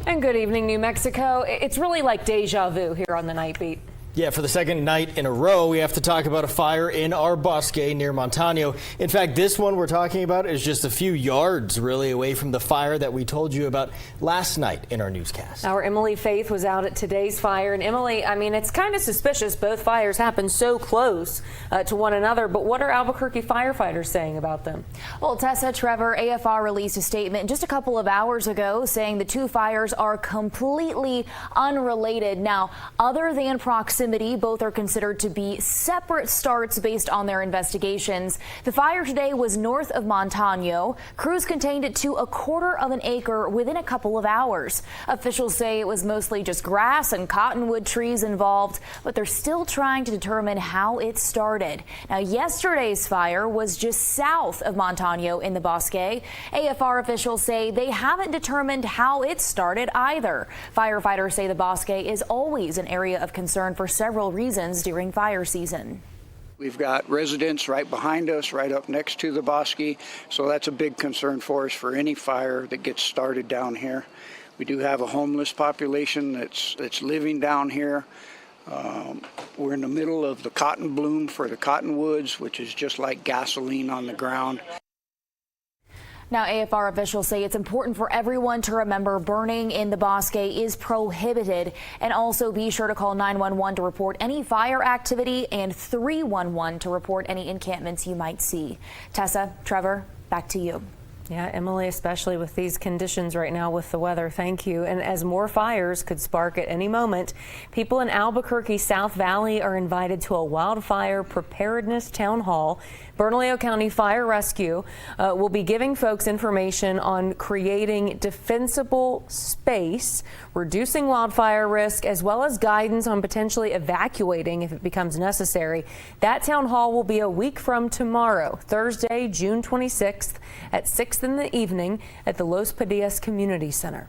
And good evening, New Mexico. It's really like deja vu here on the Night Beat. Yeah, for the second night in a row, we have to talk about a fire in our bosque near Montano. In fact, this one we're talking about is just a few yards really away from the fire that we told you about last night in our newscast. Our Emily Faith was out at today's fire. And Emily, I mean, it's kind of suspicious. Both fires happened so close to one another. But what are Albuquerque firefighters saying about them? Well, Tessa, Trevor, AFR released a statement just a couple of hours ago saying the two fires are completely unrelated. Now, other than proximity, both are considered to be separate starts based on their investigations. The fire today was north of Montano. Crews contained it to 1/4 of an acre within a couple of hours. Officials say it was mostly just grass and cottonwood trees involved, but they're still trying to determine how it started. Now, yesterday's fire was just south of Montano in the bosque. AFR officials say they haven't determined how it started either. Firefighters say the bosque is always an area of concern for several reasons during fire season. We've got residents right behind us, right up next to the bosque, so that's a big concern for us for any fire that gets started down here. We do have a homeless population that's living down here. We're in the middle of the cotton bloom for the cottonwoods, which is just like gasoline on the ground. Now, AFR officials say it's important for everyone to remember burning in the bosque is prohibited, and also be sure to call 911 to report any fire activity and 311 to report any encampments you might see. Tessa, Trevor, back to you. Yeah, Emily, especially with these conditions right now with the weather. Thank you. And as more fires could spark at any moment, people in Albuquerque South Valley are invited to a wildfire preparedness town hall. Bernalillo County Fire Rescue will be giving folks information on creating defensible space, reducing wildfire risk, as well as guidance on potentially evacuating if it becomes necessary. That town hall will be a week from tomorrow, Thursday, June 26th at 6 in the evening at the Los Padillas Community Center.